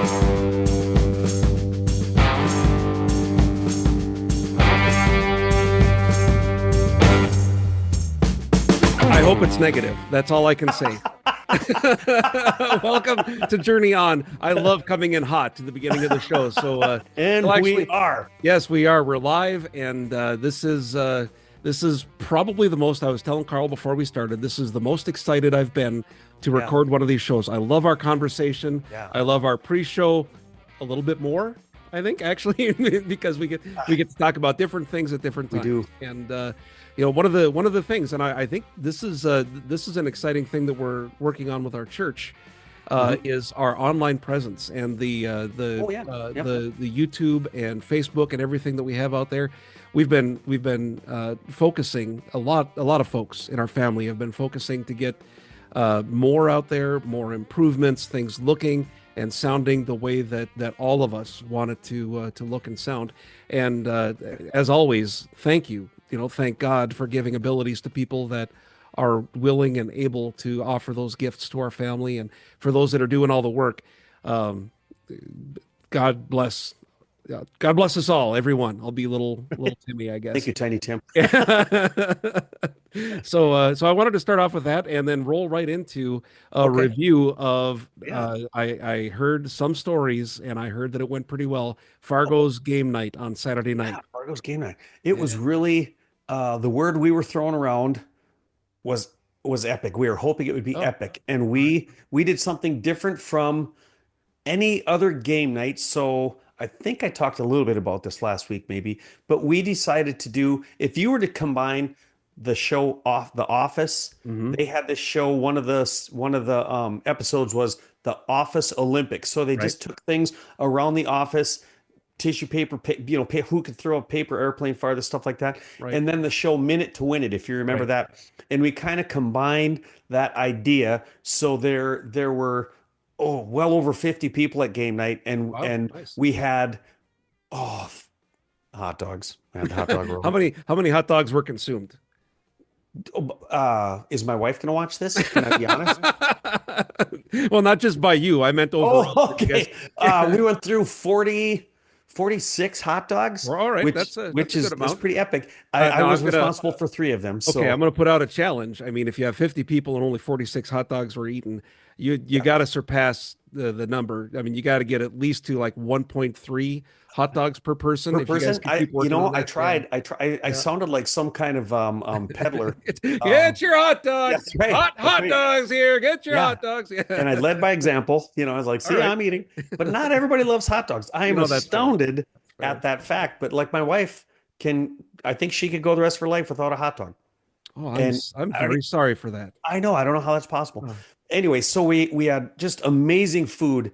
I hope it's negative. That's all I can say. Welcome to Journey On. I love coming in hot to the beginning of the show. We are. Yes, we are. We're live, and this is probably the most. I was telling Carl before we started. This is the most excited I've been to record one of these shows. I love our conversation. Yeah. I love our pre-show a little bit more, I think, actually, because we get to talk about different things at different times. We do. And one of the things, and I think this is an exciting thing that we're working on with our church, is our online presence and the YouTube and Facebook and everything that we have out there. We've been focusing a lot of folks in our family have been focusing to get more out there, more improvements, things looking and sounding the way that all of us want it to look and sound. And as always, thank you. Thank God for giving abilities to people that are willing and able to offer those gifts to our family, and for those that are doing all the work. God bless. God bless us all, everyone. I'll be little Timmy, I guess. Thank you, Tiny Tim. So I wanted to start off with that and then roll right into a review of. I heard some stories, and I heard that it went pretty well. Fargo's game night on Saturday night. Yeah, Fargo's game night. It was really the word we were throwing around was epic. We were hoping it would be epic, and we did something different from any other game night. So I think I talked a little bit about this last week, maybe, but we decided to do, if you were to combine the show off The Office, they had this show. One of the episodes was the Office Olympics. So they just took things around the office, tissue paper, who could throw a paper airplane farthest, stuff like that. Right. And then the show Minute to Win It, if you remember that. And we kind of combined that idea. So there were well over 50 people at game night, and nice. We had hot dogs. We had the hot dog roll. How many hot dogs were consumed? Is my wife going to watch this? Can I be honest? Well, not just by you. I meant overall. Oh, okay. We went through 46 hot dogs. All right, that's pretty epic. I was responsible for 3 of them. So. Okay, I'm going to put out a challenge. I mean, if you have 50 people and only 46 hot dogs were eaten, you got to surpass the number. I mean, you got to get at least to like 1.3 hot dogs per person. I tried. I sounded like some kind of peddler. Get your hot dogs. Right. Hot dogs here. Get your hot dogs. Yeah. And I led by example. I was like, see, I'm eating. But not everybody loves hot dogs. I am astounded at that fact. But like my wife I think she could go the rest of her life without a hot dog. Oh, I'm very sorry for that. I know. I don't know how that's possible. Oh. Anyway, so we had just amazing food.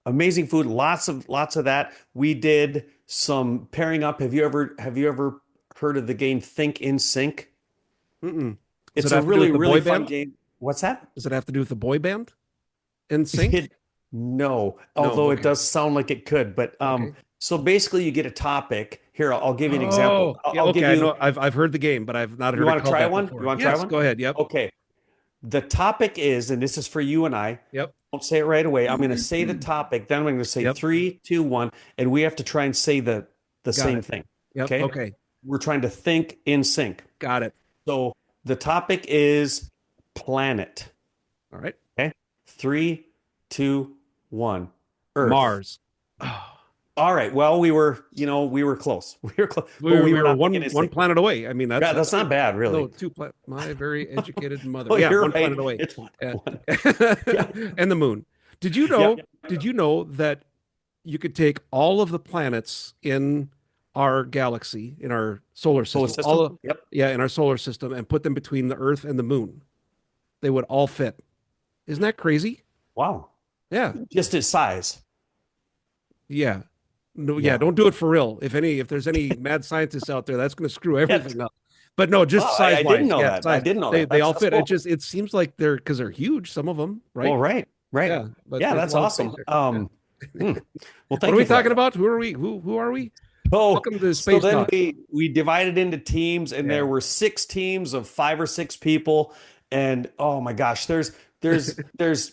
Amazing food, lots of that. We did some pairing up. Have you ever heard of the game Think in Sync? It's a really fun game. What's that? Does it have to do with the boy band? In Sync? No, although it does sound like it could. But so basically, you get a topic. Here, I'll give you an example. I'll give you. I know. I've heard the game, but I've not heard. You want to try one? Before. You want to try one? Go ahead. Yep. Okay. The topic is, and this is for you and I. Yep. Don't say it right away. I'm going to say the topic, then I'm going to say 3, 2, 1, and we have to try and say the same thing. Yep. Okay. We're trying to think in sync. Got it. So the topic is planet. All right. Okay. 3, 2, 1. Earth. Mars. All right. Well, we were close. We were close. We were one planet away. I mean, that's not bad, really. No, 2 planets. My very educated mother. You're one right. planet away. It's one. And the moon. Did you know? Did you know that you could take all of the planets in our galaxy, in our solar system, in our solar system, and put them between the Earth and the moon? They would all fit. Isn't that crazy? Wow. Yeah. Just its size. Yeah. No, don't do it for real. If there's any mad scientists out there, that's going to screw everything up. But no, just size-wise. I didn't know that. I didn't know that. They all fit. Cool. It seems like because they're huge. Some of them, right? Well, right. Yeah, that's awesome. Well, what are we talking about? Who are we? Who are we? Oh, welcome to the Space So then Talk. we divided into teams, and there were 6 teams of 5 or 6 people. And oh my gosh, there's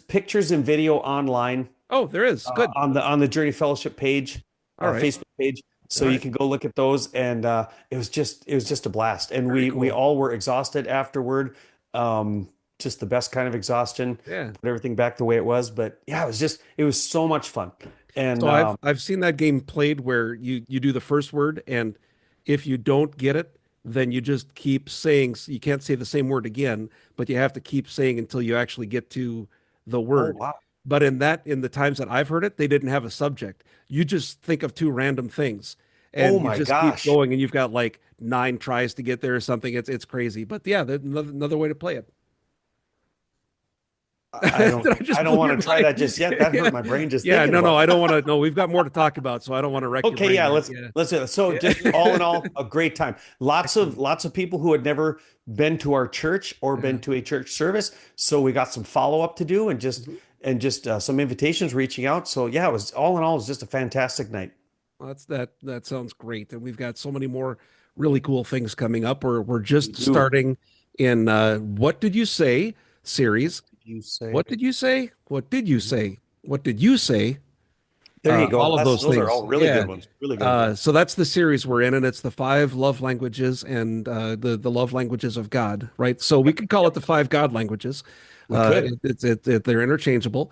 pictures and video online Oh, there is. Good. On the Journey Fellowship page, All right. Facebook page. So All you right. can go look at those, and it was just a blast. And Very we cool. all were exhausted afterward, um, just the best kind of exhaustion. Yeah. Put everything back the way it was, but yeah, it was so much fun. And So I've seen that game played where you do the first word, and if you don't get it, then you just keep saying, you can't say the same word again, but you have to keep saying until you actually get to the oh word. wow, But in the times that I've heard it, they didn't have a subject. You just think of two random things oh and you my just keep gosh. going, and you've got like 9 tries to get there or something. It's crazy. But yeah, there's another way to play it. Did I I just don't blow want your to try mind? that just yet. That Yeah. hurt my brain just Yeah, thinking no, no, about I that. don't want to. No, we've got more to talk about, so I don't want to wreck your Okay, brain yeah, there. Yeah. let's do it. So just all in all, a great time. Excellent. Lots of people who had never been to our church or Yeah. been to a church service. So we got some follow up to do Mhm. and just some invitations reaching out. So yeah, it was all in all, it was just a fantastic night. Well, that sounds great. And we've got so many more really cool things coming up. We're We just do. starting in What Did You Say series. You say. What did you say? What did you say? What did you say? There you go. All of That's those those are things. all really Yeah. good ones. Really good. So that's the series we're in, and it's the five love languages and the love languages of God, right? So we Yep, could call it yep. the five God languages. We could. They're interchangeable.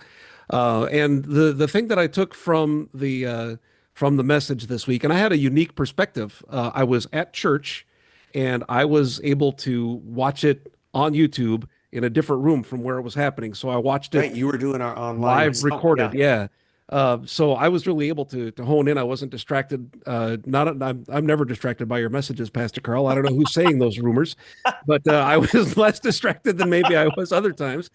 And the thing that I took from the message this week, and I had a unique perspective. I was at church, and I was able to watch it on YouTube in a different room from where it was happening. So I watched it Right. You were doing our online live sound. recorded, Yeah. yeah. So I was really able to hone in. I wasn't distracted. Not I'm never distracted by your messages, Pastor Karl. I don't know who's saying those rumors, but I was less distracted than maybe I was other times.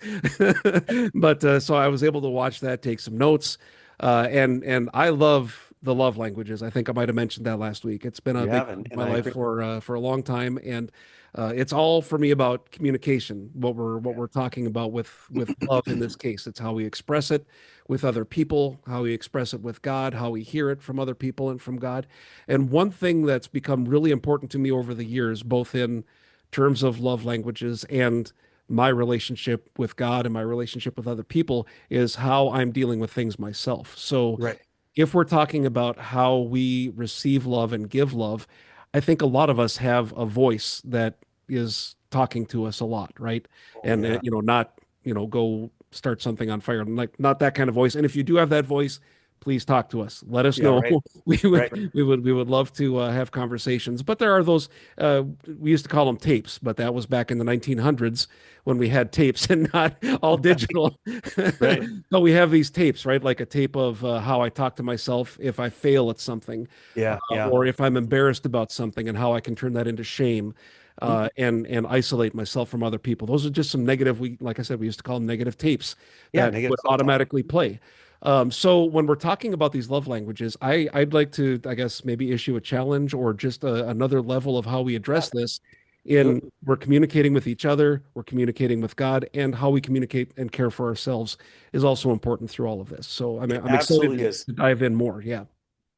But so I was able to watch that, take some notes, and I love the love languages. I think I might have mentioned that last week. It's been a You big have, part of and my I life agree. for a long time, and it's all for me about communication. What Yeah. we're talking about with love in this case, it's how we express it with other people, how we express it with God, how we hear it from other people and from God. And one thing that's become really important to me over the years, both in terms of love languages and my relationship with God and my relationship with other people, is how I'm dealing with things myself. So Right. if we're talking about how we receive love and give love, I think a lot of us have a voice that is talking to us a lot, right? Oh And yeah. not, go start something on fire, like not that kind of voice. And if you do have that voice, please talk to us. Let us Yeah. know. Right. We Right. would love to have conversations. But there are those we used to call them tapes, but that was back in the 1900s when we had tapes and not all digital. Right. But we have these tapes, right? Like a tape of how I talk to myself if I fail at something, Yeah. Yeah. or if I'm embarrassed about something, and how I can turn that into shame, Mhm. and isolate myself from other people. Those are just some negative. Like I said, we used to call them negative tapes Yeah. that Negative would self-talk. automatically play. So when we're talking about these love languages, I'd like to, I guess, maybe issue a challenge or just another level of how we Yeah. address this. Do In it. we're communicating with each other, we're communicating with God, and how we communicate and care for ourselves is also important through all of this. So It I'm excited absolutely is. to dive in more. Yeah.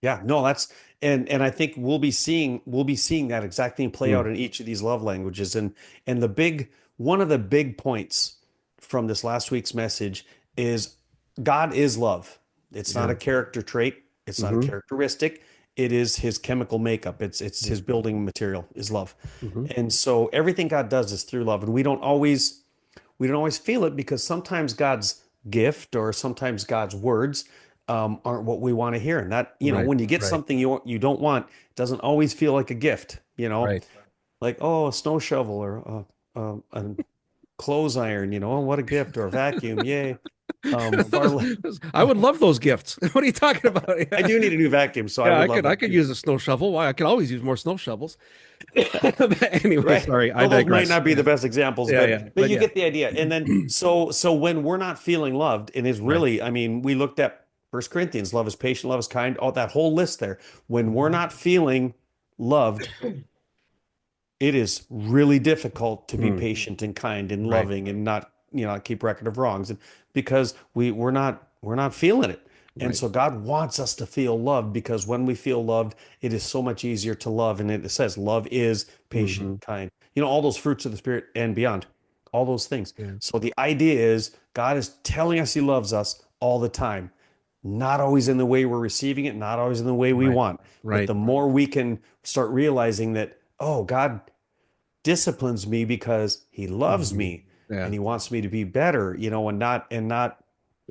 Yeah, no, that's and I think we'll be seeing that exact thing play Mm. out in each of these love languages. And the big one of the big points from this last week's message is God is love. It's not Yeah. a character trait, it's not a Hmm. characteristic. It is his chemical makeup. It's his building material is love. Hmm. And so everything God does is through love. And we don't always feel it because sometimes God's gift or sometimes God's words aren't what we want to hear. And that, you know, Right. when you get Right. something you don't want, it doesn't always feel like a gift, you know, Right. like, oh, a snow shovel or a clothes iron, you know, oh, what a gift, or a vacuum. Yay. Far less. I would love those gifts. What are you talking about? I Yeah. do need a new vacuum, so I Yeah, would love I that could too. use a snow shovel. Why? I could always use more snow shovels. Anyway, Right. sorry, I Well, those might digress. not be the Yeah. best examples, Yeah, yeah. but But you yeah. get the idea. And then so when we're not feeling loved, and is Right. really, I mean, we looked at First Corinthians, love is patient, love is kind, all that whole list there. When we're Mhm. not feeling loved, it is really difficult to be Mm, patient and kind and right. loving and not, you know, keep record of wrongs. And because we're not feeling it. And Right. so God wants us to feel loved because when we feel loved, it is so much easier to love. And it says love is patient, Hmm. kind, you know, all those fruits of the spirit and beyond, all those things. Yeah. So the idea is God is telling us he loves us all the time. not always in the way we're receiving it, not always in the way we Right. want. But Right. the more we can start realizing that, oh, God disciplines me because he loves Mhm. me Yeah. and he wants me to be better, and not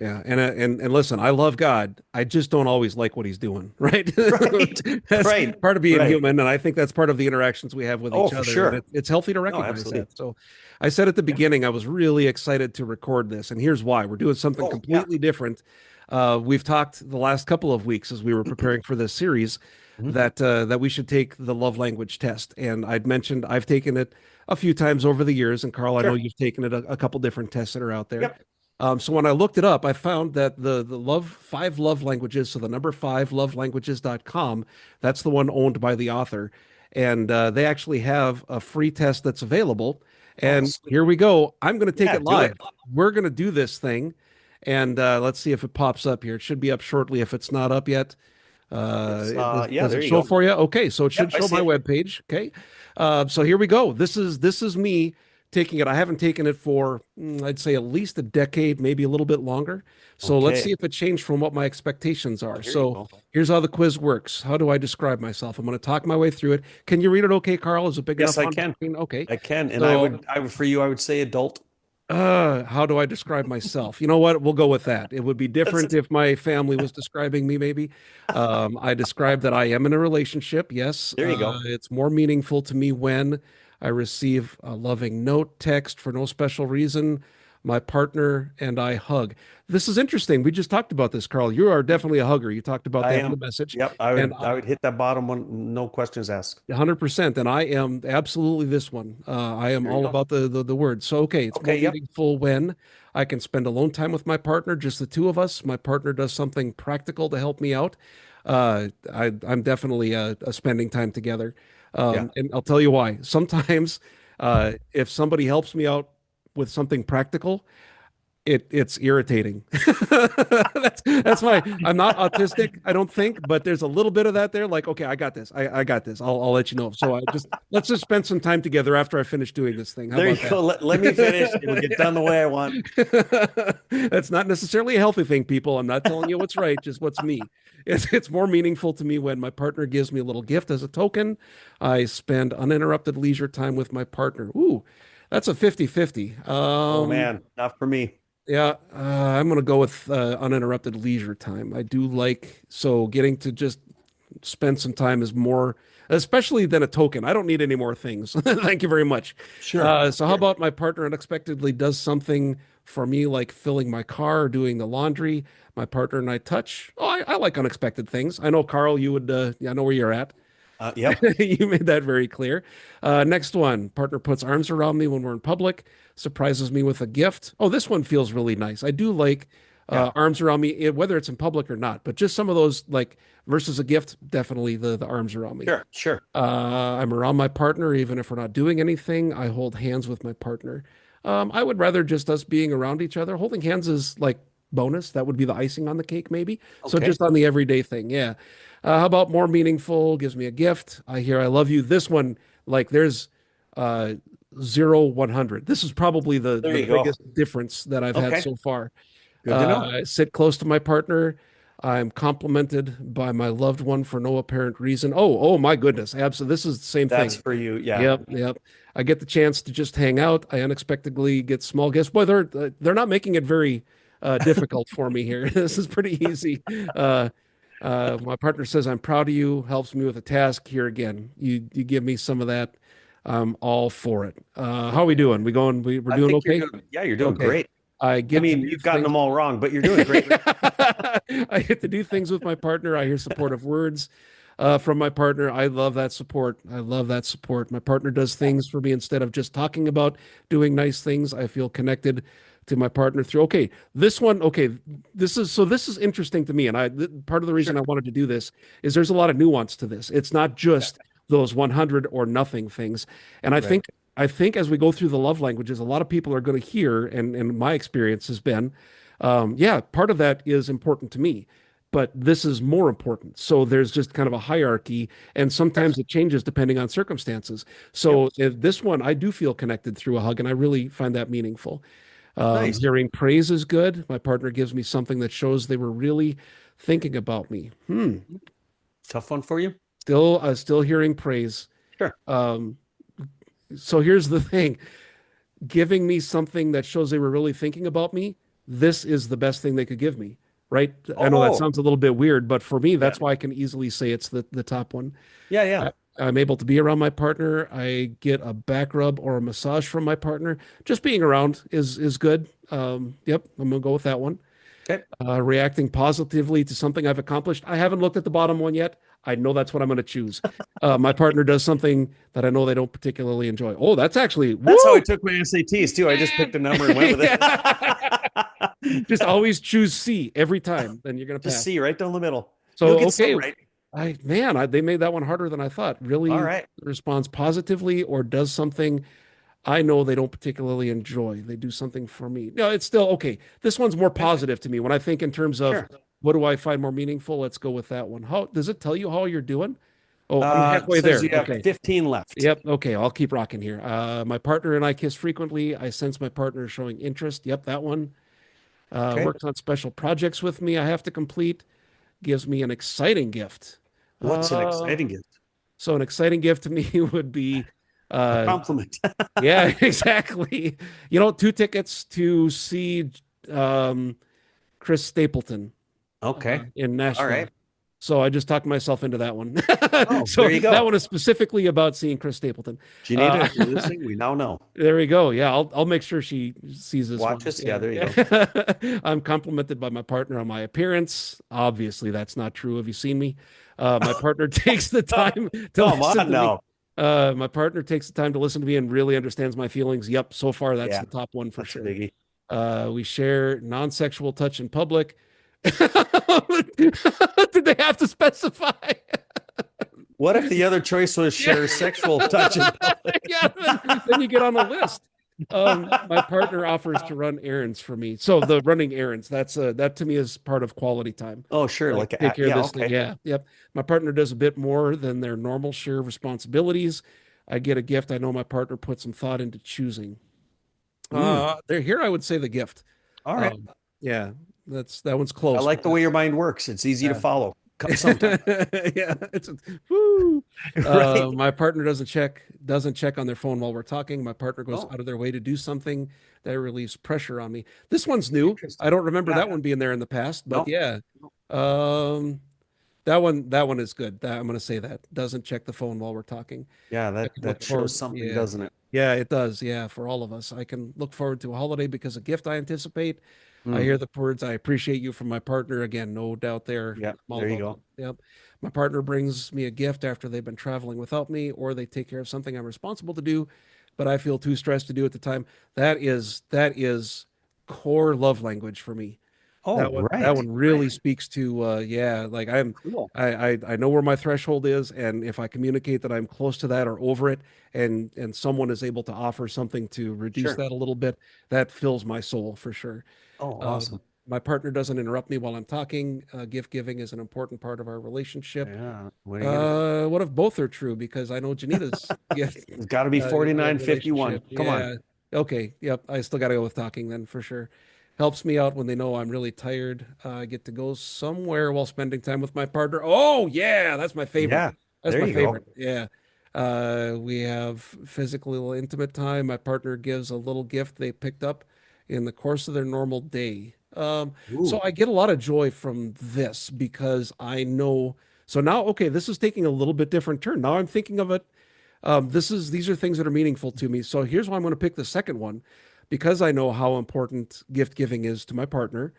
Yeah, and listen, I love God. I just don't always like what he's doing, right? right, That's right, part of being right. human, and I think that's part of the interactions we have with Oh, each for other, and sure. it's healthy to No, recognize absolutely. that. So, I said at the Yeah. beginning, I was really excited to record this, and here's why. We're doing something Oh, yeah. completely different. We've talked the last couple of weeks as we were preparing for this series Mhm. that we should take the love language test, and I'd mentioned I've taken it a few times over the years, and Carl, I know Sure. you've taken it a couple different tests that are out there. Yep. So when I looked it up, I found that the love five love languages, so the number five lovelanguages.com, that's the one owned by the author. And they actually have a free test that's available. Oh, And sweet. here we go. I'm going to take Yeah, it do live. it. We're going to do this thing. And let's see if it pops up here. It should be up shortly. If it's not up yet, Yeah, does there it you show go. for you? Okay, so it Yep, should I show see my it. webpage. Okay, so here we go. This is me taking it. I haven't taken it for I'd say at least a decade, maybe a little bit longer. So let's see Okay. if it changed from what my expectations Oh, are. here you So go. here's how the quiz works. How do I describe myself? I'm going to talk my way through it. Can you read it? Okay, Carl? Is it big Yes, enough I on the can. screen? Okay. I can. And So for you, I would say adult. how do I describe myself? You know what? We'll go with that. It would be That's different it. if my family was describing me, maybe. I describe that I am in a relationship. Yes. There you go. It's more meaningful to me when I receive a loving note, text for no special reason. My partner and I hug. This is interesting. We just talked about this, Carl. You are definitely a hugger. You talked about I that in the am. message. Yep. I And would I would hit that bottom one, no questions asked. 100%. And I am absolutely this one. I am There you all go. about the word. So, okay, it's more Okay, yep. meaningful when I can spend alone time with my partner, just the two of us. My partner does something practical to help me out. I'm definitely a spending time together. Yeah. And I'll tell you why. Sometimes, if somebody helps me out with something practical, it's irritating. That's why I'm not autistic, I don't think, but there's a little bit of that there. Like, okay, I got this. I got this. I'll let you know. So let's just spend some time together after I finish doing this thing. How There about you go. that? Let me finish. It'll get done the way I want. That's not necessarily a healthy thing, people. I'm not telling you what's right, just what's me. It's more meaningful to me when my partner gives me a little gift as a token. I spend uninterrupted leisure time with my partner. Ooh, that's a 50-50. Oh man, not for me. Yeah, I'm gonna go with uninterrupted leisure time. I do like so getting to just spend some time is more, especially than a token. I don't need any more things. Thank you very much. Sure. So how Sure. about my partner unexpectedly does something for me, like filling my car or doing the laundry. My partner and I touch. Oh, I like unexpected things. I know, Carl, you would. Yeah, I know where you're at. Yep. You made that very clear. Next one, partner puts arms around me when we're in public, surprises me with a gift. Oh, this one feels really nice. I do like Yeah. arms around me, whether it's in public or not, but just some of those like versus a gift, definitely the arms around me. Sure. Sure. I'm around my partner, even if we're not doing anything. I hold hands with my partner. I would rather just us being around each other. Holding hands is like bonus. That would be the icing on the cake, maybe. So Okay. just on the everyday thing, yeah. How about more meaningful? Gives me a gift. I hear I love you. This one, like there's uh, 0, 100. This is probably There the you go. biggest difference that I've had Okay. so far. Good to know. I sit close to my partner. I'm complimented by my loved one for no apparent reason. Oh my goodness. Absolutely. This is the same That's thing. for you. Yeah. Yep, yep. I get the chance to just hang out. I unexpectedly get small gifts. Boy, they're not making it very difficult for me here. This is pretty easy. Uh, my partner says I'm proud of you. Helps me with a task. Here again, you give me some of that. I'm all for it. How are we doing? We going? We're I doing think you're okay. doing. Yeah, you're doing Okay. great. I I get to mean, do you've gotten things. them all wrong, but you're doing great. I get to do things with my partner. I hear supportive words from my partner. I love that support. I love that support. My partner does things for me instead of just talking about doing nice things. I feel connected to my partner through. Okay, this one. Okay, this is interesting to me, and part of the reason Sure. I wanted to do this is there's a lot of nuance to this. It's not Yeah. just those 100 or nothing things, and Right. I think as we go through the love languages, a lot of people are going to hear, and my experience has been, yeah, part of that is important to me, but this is more important. So there's just kind of a hierarchy, and Okay. sometimes it changes depending on circumstances. Yep. So if this one, I do feel connected through a hug, and I really find that meaningful. Nice. Hearing praise is good. My partner gives me something that shows they were really thinking about me. Tough one for you? Still hearing praise. Sure. Um, so here's the thing. Giving me something that shows they were really thinking about me, this is the best thing they could give me, right? I know that Oh, sounds a little bit weird, but for me, yeah. that's why I can easily say it's the top one. Yeah, yeah. I'm able to be around my partner. I get a back rub or a massage from my partner. Just being around is good. Yep, I'm gonna go with that one. Okay. Reacting positively to something I've accomplished. I haven't looked at the bottom one yet. I know that's what I'm going to choose. My partner does something that I know they don't particularly enjoy. Oh, that's actually That's how I woo! took my SATs too. I just picked a number and went with it. Just always choose C every time, then you're going to Just pass. see right down the middle. You'll So get some okay, right. they made that one harder than I thought. All Really right. responds positively or does something I know they don't particularly enjoy. They do something for me. No, it's still okay. This one's more Okay. positive to me. When I think in terms of Sure. what do I find more meaningful, let's go with that one. How does it tell you how you're doing? Oh, I'm halfway Says there. you have Okay. 15 left. Yep. Okay. I'll keep rocking here. My partner and I kiss frequently. I sense my partner is showing interest. Yep, that one. Okay. Works on special projects with me I have to complete. Gives me an exciting gift. What's an Uh, exciting gift? so an exciting gift to me would be A uh, compliment. yeah, exactly. Two tickets to see um, Chris Stapleton Okay. in All Nashville. right. So I just talked myself into that one. Oh, So there you that go. one is specifically about seeing Chris Stapleton. Janita, Uh, if you're listening, we now know. there we go. Yeah, I'll make sure she sees this Watch one. us. Yeah, Yeah, there you go. yeah. I'm complimented by my partner on my appearance. Obviously, that's not true. Have you seen me? My partner takes the time to Come listen on to me. now. My partner takes the time to listen to me and really understands my feelings. Yep, so far that's Yeah, the top one for that's a sure. biggie. We share non-sexual touch in public. Did they have to specify? What if the other choice was Yeah. share sexual touch in public? Yeah, then you get on the list. My partner offers to run errands for me. So the running errands, that to me is part of quality time. Oh, sure. Like Like, take care of yeah, this thing. okay. Yeah, yep. My partner does a bit more than their normal share of responsibilities. I get a gift. I know my partner put some thought into choosing. Mm, There here I would say the gift. all right. Um, yeah, that one's I close, like but the way your mind works. It's easy to yeah. follow sometimes, Yeah, woo. right? My partner doesn't check on their phone while we're talking. My partner goes Oh, out of their way to do something that relieves pressure on me. This one's new. I interesting. don't remember Yeah. that one being there in the past, but No. yeah. Um, that one is good. I'm gonna say that. Doesn't check the phone while we're talking. Yeah, I that can look that shows forward. something, Yeah. doesn't it? Yeah, it does. Yeah, for all of us. I can look forward to a holiday because a gift I anticipate. I Mm, hear the words, I appreciate you from my partner. Again, no doubt there. yeah, I'm all there you about go. that. Yep. My partner brings me a gift after they've been traveling without me, or they take care of something I'm responsible to do, but I feel too stressed to do at the time. That is core love language for me. Oh, That right. one really speaks to yeah, like Cool. I know where my threshold is, and if I communicate that I'm close to that or over it, and someone is able to offer something to reduce Sure. that a little bit, that fills my soul for sure. Oh, Uh, awesome. my partner doesn't interrupt me while I'm talking. Gift giving is an important part of our relationship. Yeah. What are you gonna do? What if both are true? Because I know Janita's gift It's got to be relationship. 49-51. Come on. Yeah. Okay. Yep. I still got to go with talking then for sure. Helps me out when they know I'm really tired. I get to go somewhere while spending time with my partner. Oh, yeah. That's my favorite. Yeah. That's There my you go. favorite. Yeah. We have physical intimate time. My partner gives a little gift they picked up in the course of their normal day. So Ooh. I get a lot of joy from this because I know. So now, okay, this is taking a little bit different turn. Now I'm thinking of it. These are things that are meaningful to me. So here's why I'm going to pick the second one, because I know how important gift giving is to my partner.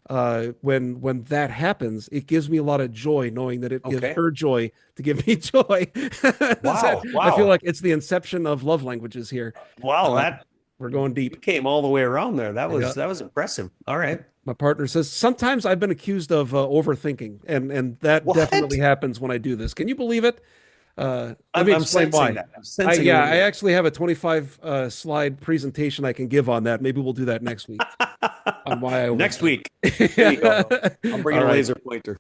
When that happens, it gives me a lot of joy knowing that it gives Okay. her joy to give me joy. Wow. I feel Wow. like it's the inception of love languages here. Wow. Uh, That we're going you deep. came all the way around there. That Yeah. was that was impressive. All right. My partner says sometimes I've been accused of overthinking, and that definitely What? happens when I do this. Can you believe it? Let I'm me I'm explain sensing why. that. I'm sensing a Yeah, little I bit. actually have a 25 slide presentation I can give on that. Maybe we'll do that next week on why I Next overthink. week. There you go. I'm bringing All a right. laser pointer.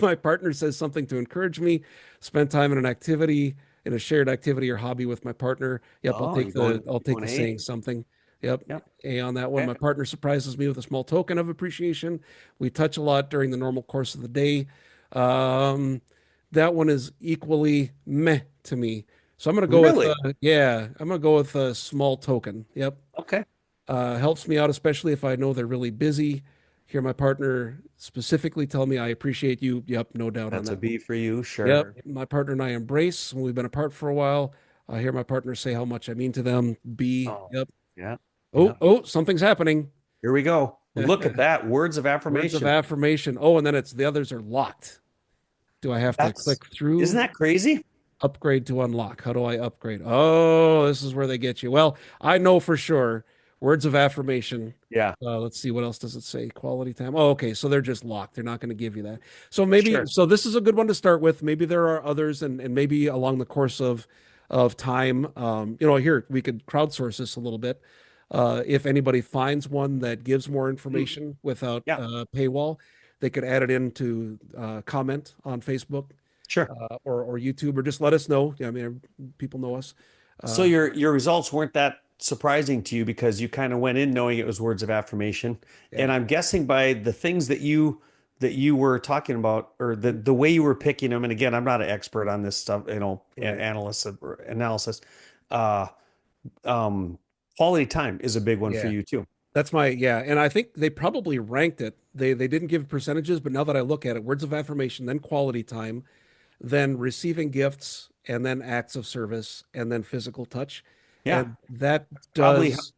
My partner says something to encourage me, spend time in an activity, in a shared activity or hobby with my partner. Yep, Oh, I'll take you're the going saying A. something. Yep. Yep. A on that one. Okay. My partner surprises me with a small token of appreciation. We touch a lot during the normal course of the day. Um, that one is equally meh to me. So I'm gonna go with Really? yeah, I'm gonna go with a small token. Yep. Okay. Helps me out, especially if I know they're really busy. Hear my partner specifically tell me I appreciate you. Yep, no doubt on That's a that. B for you. Yep. Sure. My partner and I embrace when we've been apart for a while. I hear my partner say how much I mean to them. B. Oh, Yep. yeah. Oh, Yeah. oh, something's happening. Here we go. Look at that. Words of Words of affirmation. affirmation. Oh, and then it's the others are locked. Do I have to That's, click isn't through? that crazy? Upgrade to unlock. How do I upgrade? Oh, this is where they get you. Well, I know for sure. Words of affirmation. Yeah. Let's see, what else does it say? Quality time. Oh, okay. So they're just locked. They're not going to give you that. So maybe, Sure. so this is a good one to start with. Maybe there are others, and maybe along the course of time, here we could crowdsource this a little bit. If anybody finds one that gives more Mm, information without yeah. paywall, they could add it into comment on Facebook Sure. or YouTube, or just let us know. Yeah, I mean, people know us. So Uh, your results weren't that surprising to you because you kind of went in knowing it was words of affirmation. yeah, And I'm guessing by the things that you were talking about or the way you were picking them, and again, I'm not an expert on this stuff, right. analyst or analysis. Uh um Quality time is a big one for Yeah. you too. That's my yeah, and I think they probably ranked it. They didn't give percentages, but now that I look at it, words of affirmation, then quality time, then receiving gifts, and then acts of service, and then physical touch. Yeah. And that Probably does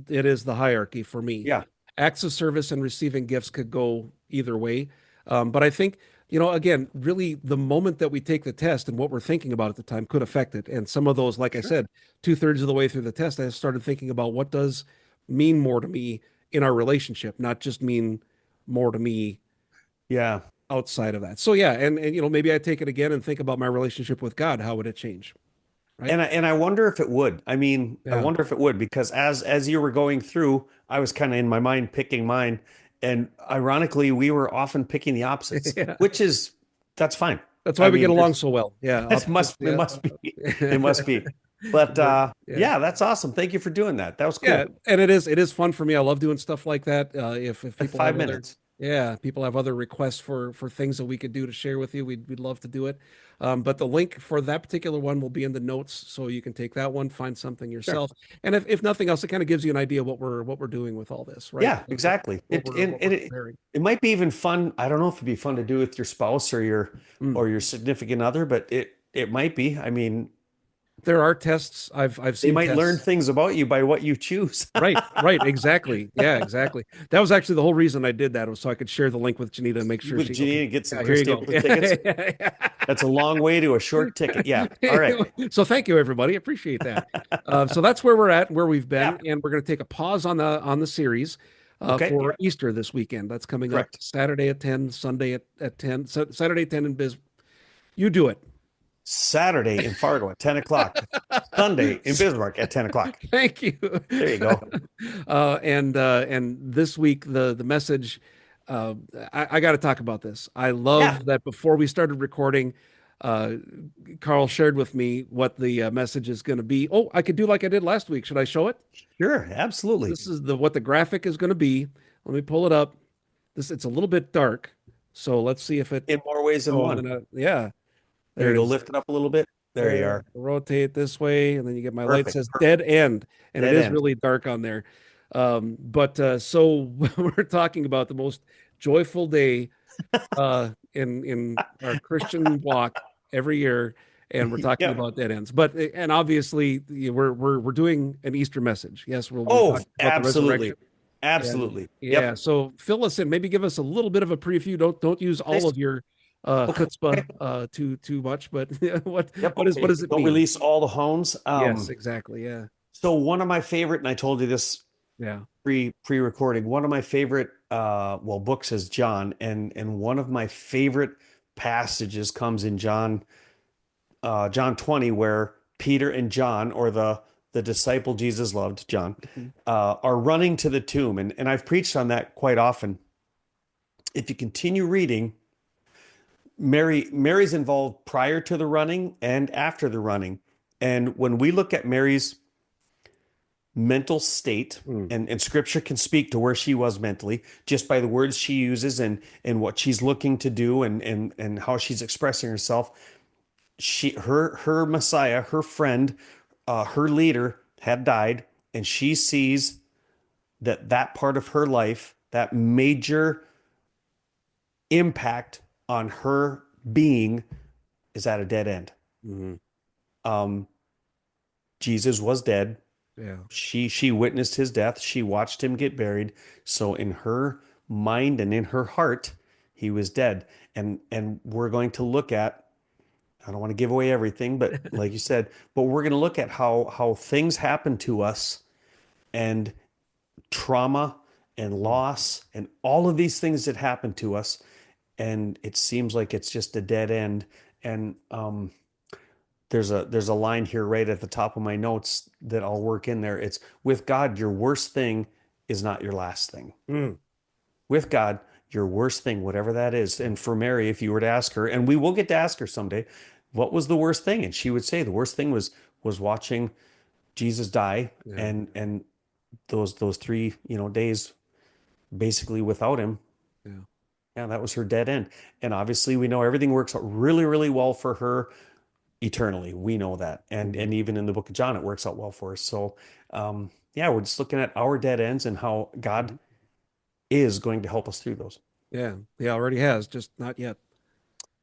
it is the hierarchy for me. yeah. Acts of service and receiving gifts could go either way. But I think, again, really the moment that we take the test and what we're thinking about at the time could affect it. And some of those, like I Sure. said, two-thirds of the way through the test, I started thinking about what does mean more to me in our relationship, not just mean more to me Yeah. outside of that. So yeah, and maybe I take it again and think about my relationship with God. How would it change? Right? And I wonder if it would. I mean, I Yeah. wonder if it would because as you were going through, I was kind of in my mind picking mine, and ironically, we were often picking the opposites, Yeah. which is that's fine. That's why I we get mean, along there's so well. Yeah. it Opposites. must it Yeah. must be it must be. But But yeah. yeah, that's awesome. Thank you for doing that. That was Yeah, cool. and it is fun for me. I love doing stuff like that. If Like people five have other minutes. yeah, people have other requests for things that we could do to share with you, we'd love to do it. But the link for that particular one will be in the notes, so you can take that one, find something Sure. yourself. And if nothing else, it kind of gives you an idea what we're doing with all this, right? Yeah, exactly. What It we're and, what we're and preparing. it might be even fun. I don't know if it'd be fun to do with your spouse Mm. or your significant other, but it might be. I mean, There are tests. I've they seen might learn tests. things about you by what you choose. Right, right, exactly. Yeah, exactly. That was actually the whole reason I did that was so I could share the link with Janita and make sure With she, okay, Janine, get some yeah, here Chris you go. Stapleton tickets. Yeah. That's a long way to a short ticket. Yeah. All right. So thank you, everybody. Appreciate that. So that's where we're at, where we've Yeah. been, and we're going to take a pause on the series Okay. for Easter this weekend. That's coming up Correct. Saturday at 10, Sunday at 10, Saturday at 10 in Biz. You do it. Saturday in Fargo at 10 o'clock. Sunday in Bismarck at 10 o'clock. Thank you. There you go. And this week the message. Uh, I got to talk about this. I Yeah. love that before we started recording, uh, Carl shared with me what the message is going to be. Oh, I could do like I did last week. Should I show it? Sure. Absolutely. This is what the graphic is going to be. Let me pull it up. It's a little bit dark, so let's see if it. In more ways than Oh, and one. then yeah, There there you it go. is. Lift it up a little bit. There you There, are. rotate this way, and then you get my light Perfect. says Perfect. dead end, and it Dead is end. really dark on there. But so we're talking about the most joyful day in our Christian walk every year, and we're talking Yep. about dead ends. But and obviously we're doing an Easter message. Yes, we're Oh, talking about the absolutely. resurrection. And Absolutely. yeah, Yep. so fill us in. Maybe give us a little bit of a preview. Don't use all Nice. of your Okay. chutzpah too much, but what Yep. what Okay. does it Don't mean? release all the hones. Yes, exactly. Yeah. So one of my favorite, and I told you this Yeah. pre-recording, one of my favorite books is John, and one of my favorite passages comes in John 20, where Peter and John, or the disciple Jesus loved, John, Mhm. are running to the tomb. And I've preached on that quite often. If you continue reading, Mary's involved prior to the running and after the running. And when we look at Mary's mental state, Mm. and scripture can speak to where she was mentally just by the words she uses and what she's looking to do and how she's expressing herself. Her Messiah, her friend, her leader had died, and she sees that part of her life, that major impact on her being, is at a dead end. Mm. Um, Jesus was dead. Yeah. She witnessed his death. She watched him get buried. So in her mind and in her heart, he was dead. And we're going to look at, I don't want to give away everything, but like you said, but we're going to look at how things happen to us, and trauma and Mm. loss and all of these things that happen to us, and it seems like it's just a dead end. And there's a line here right at the top of my notes that I'll work in there. It's, with God, your worst thing is not your last thing. Mm. With God, your worst thing, whatever that is. And for Mary, if you were to ask her, and we will get to ask her someday, what was the worst thing? And she would say the worst thing was watching Jesus die, Yeah. and those 3 days basically without him. Yeah. Yeah, that was her dead end. And obviously we know everything works out really, really well for her eternally. We know that. And Mhm. and even in the book of John, it works out well for us. So yeah, we're just looking at our dead ends and how God Mhm. is going to help us through those. Yeah. Yeah. Already has, just not yet.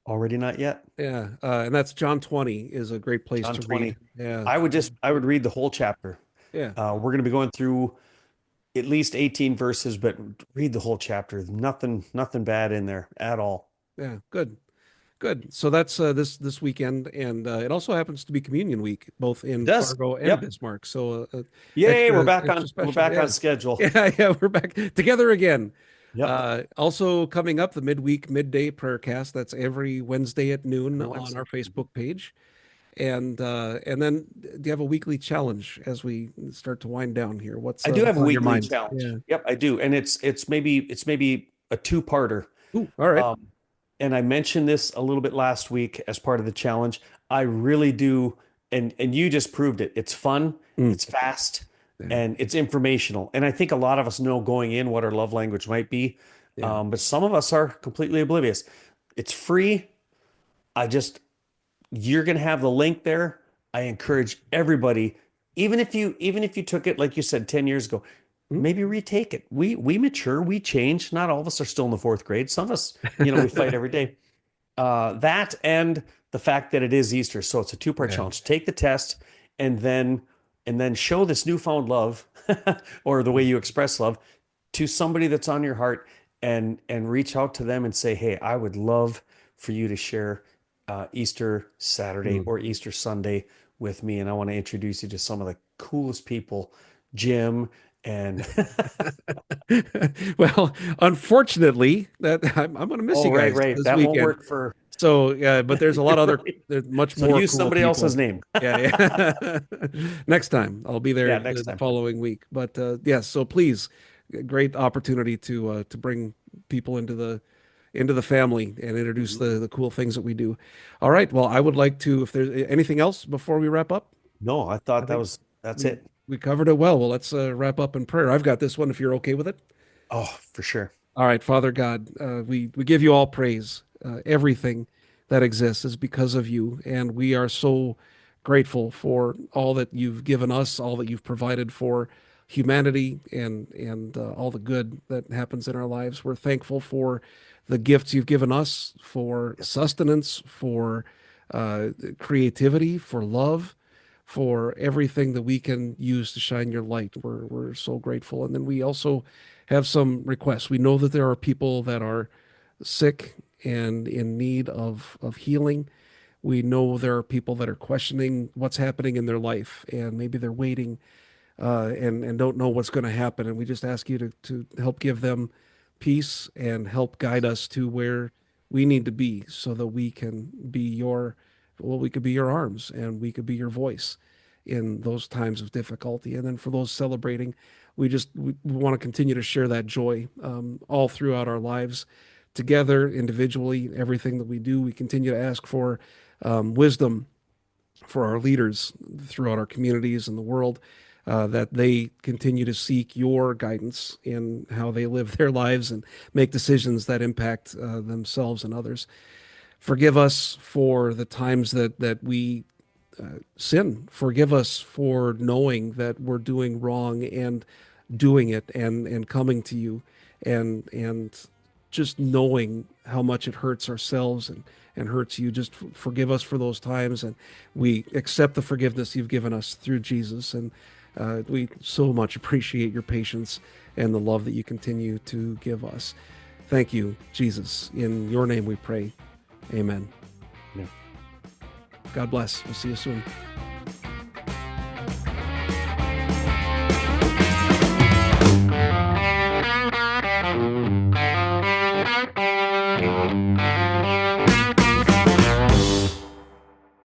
Already not yet. Yeah. And that's John 20 is a great place John to read. 20. Yeah. I would read the whole chapter. Yeah. We're going to be going through at least 18 verses, but read the whole chapter. Nothing bad in there at all. Yeah. Good. Good. So that's this weekend, and it also happens to be Communion Week, both It in does. Fargo and Yep. Bismarck. So Yay, extra we're special. back on Yeah. schedule. Yeah. Yeah. We're back together again. Yep. Also coming up, the midweek midday prayer cast. That's every Wednesday at noon Every on Wednesday. our Facebook page. And then do you have a weekly challenge as we start to wind down here? I do have What's a on your weekly mind? challenge. Yeah. Yep, I do. And it's maybe a two-parter. Ooh, all right. Um, and I mentioned this a little bit last week as part of the challenge. I really do, and you just proved it. It's fun, Mm, it's fast, yeah. and it's informational. And I think a lot of us know going in what our love language might be, Yeah. but some of us are completely oblivious. It's free. I just You're going to have the link there. I encourage everybody, even if you took it like you said 10 years ago, Mm. maybe retake it. We mature, we change. Not all of us are still in the fourth grade. Some of us, we fight every day. That and the fact that it is Easter, so it's a two-part Yeah. challenge. Take the test, and then show this newfound love, or the way you express love, to somebody that's on your heart, and reach out to them and say, "Hey, I would love for you to share Easter Saturday Mm. or Easter Sunday with me, and I want to introduce you to some of the coolest people, Jim and." Well, unfortunately, that I'm going to miss Oh, you right, guys right. this That won't weekend. work for. So, yeah, but there's a lot of other, there's much So more use cool somebody else's people. name. Yeah, yeah. Next time I'll be there Yeah, next the time. following week. But yes, so please, great opportunity to bring people into the family and introduce Mhm. the cool things that we do. All right. Well, I would like to, if there's anything else before we wrap up, No, I I thought think that's we it. we covered it well. Well, let's wrap up in prayer. I've got this one if you're okay with it. Oh, for sure. All right, Father God, we give you all praise. Everything that exists is because of you, and we are so grateful for all that you've given us, all that you've provided for humanity, and all the good that happens in our lives. We're thankful for the gifts you've given us, for Yep. sustenance, for creativity, for love, for everything that we can use to shine your light. We're so grateful. And then we also have some requests. We know that there are people that are sick and in need of healing. We know there are people that are questioning what's happening in their life, and maybe they're waiting and don't know what's going to happen. And we just ask you to help give them peace and help guide us to where we need to be so that we can be we could be your arms and we could be your voice in those times of difficulty. And then for those celebrating, we want to continue to share that joy all throughout our lives together, individually, everything that we do. We continue to ask for wisdom for our leaders throughout our communities and the world. that they continue to seek your guidance in how they live their lives and make decisions that impact themselves and others. Forgive us for the times that we sin. Forgive us for knowing that we're doing wrong and doing it and coming to you and just knowing how much it hurts ourselves and hurts you. Just forgive us for those times, and we accept the forgiveness you've given us through Jesus. And we so much appreciate your patience and the love that you continue to give us. Thank you, Jesus. In your name we pray. Amen. Yeah. God bless. We'll see you soon.